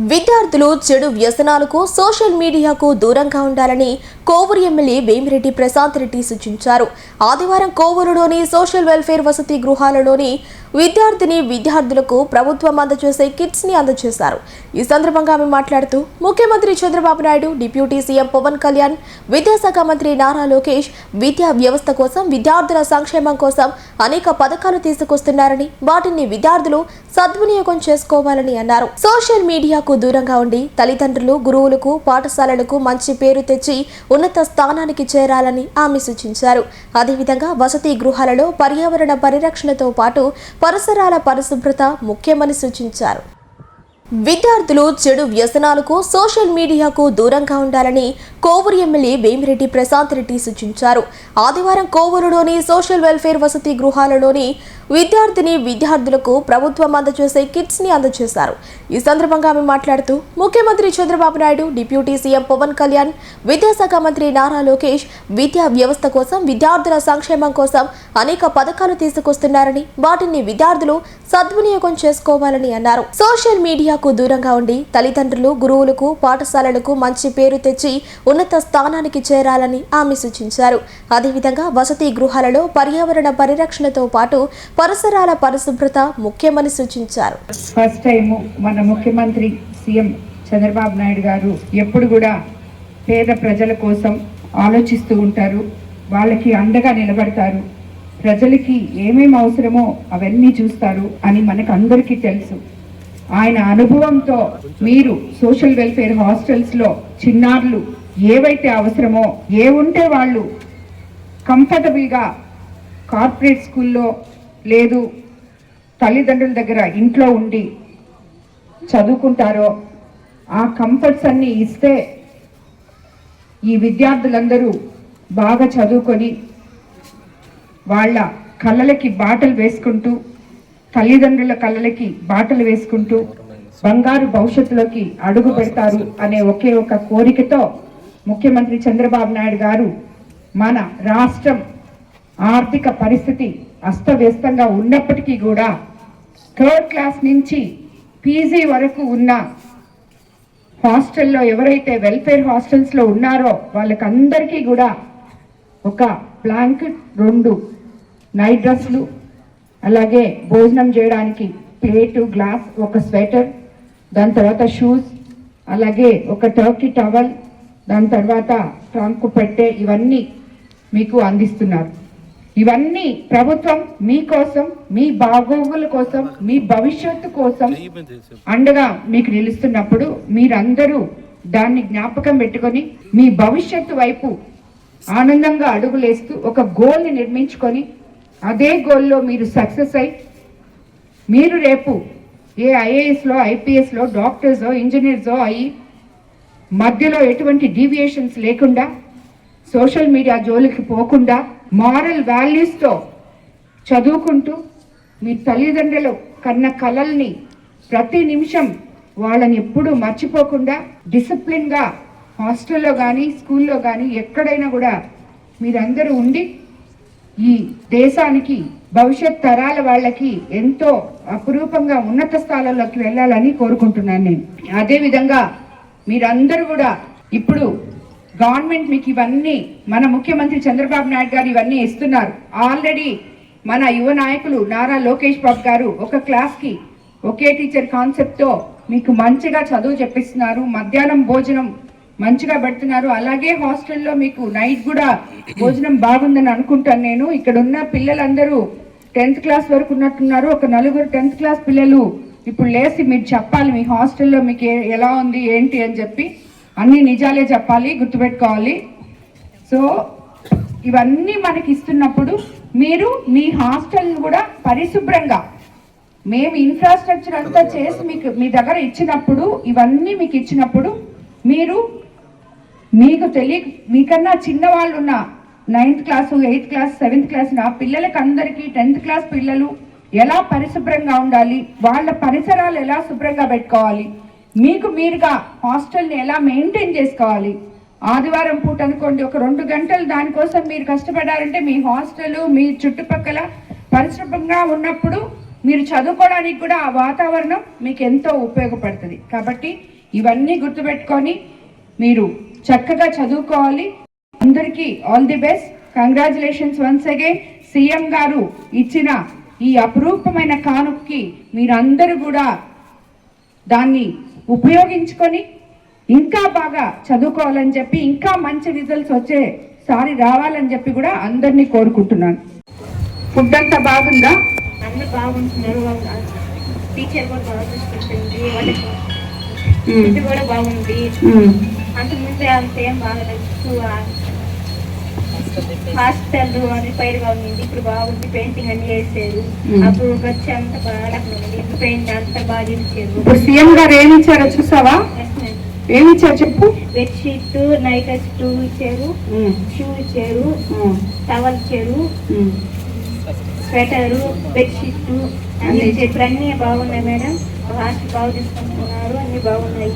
విద్యార్థులు చెడు వ్యసనాలకు సోషల్ మీడియాకు దూరంగా ఉండాలని కోవూరు ఎమ్మెల్యే వేమిరెడ్డి ప్రశాంత్ రెడ్డి సూచించారు. ఆదివారం కోవూరులోని సోషల్ వెల్ఫేర్ వసతి గృహాలలోని విద్యార్థులకు ప్రభుత్వం అందజేసే కిట్స్ ని అందజేశారు. ఈ సందర్భంగా ఆమె మాట్లాడుతూ ముఖ్యమంత్రి చంద్రబాబు నాయుడు, డిప్యూటీ సీఎం పవన్ కళ్యాణ్, విద్యాశాఖ మంత్రి నారా లోకేష్ విద్యా వ్యవస్థ కోసం, విద్యార్థుల సంక్షేమం కోసం అనేక పథకాలు తీసుకొస్తున్నారని, వాటిని విద్యార్థులు సద్వినియోగం చేసుకోవాలని అన్నారు. సోషల్ మీడియాకు దూరంగా ఉండి తల్లిదండ్రులు, గురువులకు, పాఠశాలలకు మంచి పేరు తెచ్చి ఉన్నత స్థానానికి చేరాలని ఆమె సూచించారు. అదేవిధంగా వసతి గృహాలలో పర్యావరణ పరిరక్షణతో పాటు పరిసరాల పరిశుభ్రత ముఖ్యమని సూచించారు. విద్యార్థులు చెడు వ్యసనాలకు సోషల్ మీడియాకు దూరంగా ఉండాలని కోవూరు ఎమ్మెల్యే వేమిరెడ్డి ప్రశాంత్ రెడ్డి సూచించారు. ఆదివారం కోవూరులోని సోషల్ వెల్ఫేర్ వసతి గృహాలలోని విద్యార్థులకు ప్రభుత్వం అందజేసే కిట్స్ ని అందజేశారు. ఈ సందర్భంగా ఆమె మాట్లాడుతూ ముఖ్యమంత్రి చంద్రబాబు నాయుడు, డిప్యూటీ సీఎం పవన్ కళ్యాణ్, విద్యాశాఖ మంత్రి నారా లోకేష్ విద్యా వ్యవస్థ కోసం, విద్యార్థుల సంక్షేమం కోసం అనేక పథకాలు తీసుకొస్తున్నారని, వాటిని విద్యార్థులు సద్వినియోగం చేసుకోవాలని అన్నారు. సోషల్ మీడియాకు దూరంగా ఉండి తల్లిదండ్రులు, గురువులకు, పాఠశాలలకు మంచి పేరు తెచ్చి ఉన్నత స్థానానికి చేరాలని ఆమె సూచించారు. అదేవిధంగా వసతి గృహాలలో పర్యావరణ పరిరక్షణతో పాటు పరిసరాల పరిశుభ్రత ముఖ్యమని సూచించారు. ఫస్ట్ టైం మన ముఖ్యమంత్రి సీఎం చంద్రబాబు నాయుడు గారు ఎప్పుడు కూడా పేద ప్రజల కోసం ఆలోచిస్తూ ఉంటారు, వాళ్ళకి అండగా నిలబడతారు, ప్రజలకి ఏమేమి అవసరమో అవన్నీ చూస్తారు అని మనకు అందరికీ తెలుసు. ఆయన అనుభవంతో మీరు సోషల్ వెల్ఫేర్ హాస్టల్స్లో చిన్నారులు ఏవైతే అవసరమో, ఉంటే వాళ్ళు కంఫర్టబుల్గా కార్పొరేట్ స్కూల్లో లేదు తల్లిదండ్రుల దగ్గర ఇంట్లో ఉండి చదువుకుంటారో ఆ కంఫర్ట్స్ అన్నీ ఇస్తే ఈ విద్యార్థులందరూ బాగా చదువుకొని వాళ్ళ కళ్ళలకి బాటలు వేసుకుంటూ, తల్లిదండ్రుల కళ్ళలకి బాటలు వేసుకుంటూ బంగారు భవిష్యత్తులోకి అడుగు పెడతారు అనే ఒకే ఒక కోరికతో ముఖ్యమంత్రి చంద్రబాబు నాయుడు గారు మన రాష్ట్రం ఆర్థిక పరిస్థితి అస్తవ్యస్తంగా ఉన్నప్పటికీ కూడా 3rd క్లాస్ నుంచి పీజీ వరకు ఉన్న హాస్టల్లో ఎవరైతే వెల్ఫేర్ హాస్టల్స్లో ఉన్నారో వాళ్ళకందరికీ కూడా ఒక బ్లాంకెట్, 2 నైట్ డ్రెస్లు, అలాగే భోజనం చేయడానికి ప్లేటు, గ్లాస్, ఒక స్వెటర్, దాని తర్వాత షూస్, అలాగే ఒక టర్కీ టవల్, దాని తర్వాత ట్రంక్ పెట్టే, ఇవన్నీ మీకు అందిస్తున్నారు. ఇవన్నీ ప్రభుత్వం మీకోసం, మీ బాగోగుల కోసం, మీ భవిష్యత్తు కోసం అండగా మీకు నిలుస్తున్నప్పుడు మీరందరూ దాన్ని జ్ఞాపకం పెట్టుకొని మీ భవిష్యత్తు వైపు ఆనందంగా అడుగులేస్తూ ఒక గోల్ని నిర్మించుకొని అదే గోల్లో మీరు సక్సెస్ అయి మీరు రేపు ఏ ఐఏఎస్లో, ఐపీఎస్లో, డాక్టర్సో, ఇంజనీర్సో అయ్యి మధ్యలో ఎటువంటి డీవియేషన్స్ లేకుండా, సోషల్ మీడియా జోలికి పోకుండా, మారల్ వాల్యూస్తో చదువుకుంటూ మీ తల్లిదండ్రులు కన్న కలల్ని ప్రతి నిమిషం వాళ్ళని ఎప్పుడూ మర్చిపోకుండా డిసిప్లిన్గా హాస్టల్లో కానీ, స్కూల్లో కానీ ఎక్కడైనా కూడా మీరందరూ ఉండి ఈ దేశానికి, భవిష్యత్ తరాల వాళ్ళకి ఎంతో అపురూపంగా ఉన్నత స్థానాల్లోకి వెళ్ళాలని కోరుకుంటున్నాను నేను. అదేవిధంగా మీరందరూ కూడా ఇప్పుడు గవర్నమెంట్ మీకు ఇవన్నీ, మన ముఖ్యమంత్రి చంద్రబాబు నాయుడు గారు ఇవన్నీ ఇస్తున్నారు. ఆల్రెడీ మన యువ నాయకులు నారా లోకేష్ బాబు గారు ఒక క్లాస్కి ఒకే టీచర్ కాన్సెప్ట్తో మీకు మంచిగా చదువు చెప్పిస్తున్నారు, మధ్యాహ్నం భోజనం మంచిగా పెడుతున్నారు. అలాగే హాస్టల్లో మీకు నైట్ కూడా భోజనం బాగుందని అనుకుంటాను నేను. ఇక్కడ ఉన్న పిల్లలందరూ 10th క్లాస్ వరకు ఉన్నట్టున్నారు. ఒక 4 10th క్లాస్ పిల్లలు ఇప్పుడు లేసి మీరు చెప్పాలి మీ హాస్టల్లో మీకు ఎలా ఉంది ఏంటి అని చెప్పి, అన్ని నిజాలే చెప్పాలి, గుర్తుపెట్టుకోవాలి. సో ఇవన్నీ మనకి ఇస్తున్నప్పుడు మీరు మీ హాస్టల్ కూడా పరిశుభ్రంగా, మేము ఇన్ఫ్రాస్ట్రక్చర్ అంతా చేసి మీకు మీ దగ్గర ఇచ్చినప్పుడు, ఇవన్నీ మీకు ఇచ్చినప్పుడు మీకు మీకన్నా చిన్నవాళ్ళు ఉన్న 9th class, 8th class, 7th class నా పిల్లలకి అందరికీ 10th క్లాస్ పిల్లలు ఎలా పరిశుభ్రంగా ఉండాలి, వాళ్ళ పరిసరాలు ఎలా శుభ్రంగా పెట్టుకోవాలి, మీకు మీరుగా హాస్టల్ని ఎలా మెయింటైన్ చేసుకోవాలి. ఆదివారం పూట అనుకోండి, ఒక 2 గంటలు దానికోసం మీరు కష్టపడారంటే మీ హాస్టల్, మీ చుట్టుపక్కల పరిశుభ్రంగా ఉన్నప్పుడు మీరు చదువుకోవడానికి కూడా ఆ వాతావరణం మీకు ఎంతో ఉపయోగపడుతుంది. కాబట్టి ఇవన్నీ గుర్తుపెట్టుకొని మీరు చక్కగా చదువుకోవాలి. అందరికీ all the best. Congratulations once again. CM గారు ఇచ్చిన ఈ అపురూపమైన కానుకకి మీరందరూ కూడా దాన్ని ఉపయోగించుకొని ఇంకా బాగా చదువుకోవాలని చెప్పి, ఇంకా మంచి రిజల్ట్స్ వచ్చేసారి రావాలని చెప్పి కూడా అందరినీ కోరుకుంటున్నాను. ఫుడ్ అంతా బాగుందా? అందరూ బాగుంటున్నారు. టీచర్ కూడా బాగా చూసుకుంటుంది. వాళ్ళకి ఫుడ్ కూడా బాగుంది. అంతకుముందే అంతేం బాగలేదు. హాస్టల్ అని పైరుగా ఉంది. ఇప్పుడు బాగుంది. పెయింటింగ్ అన్ని వేసారు. అప్పుడు వచ్చి అంత బాగా ఉంది. పెయింట్ అంత బాగా చేశారు. ఇప్పుడు సీఎం గారు ఏమి ఇచ్చారో చూసావా? ఏమి ఇచ్చారు చెప్పు. బెడ్షీట్, నైట్ టూ ఇచ్చారు, షూ ఇచ్చారు, టవల్ ఇచ్చారు, స్వెటరు, బెడ్షీట్ అన్ని ఇచ్చారు. ఇప్పుడు అన్ని బాగున్నాయి మేడం. హాస్టల్ బాగా తీసుకుంటున్నారు. అన్ని బాగున్నాయి.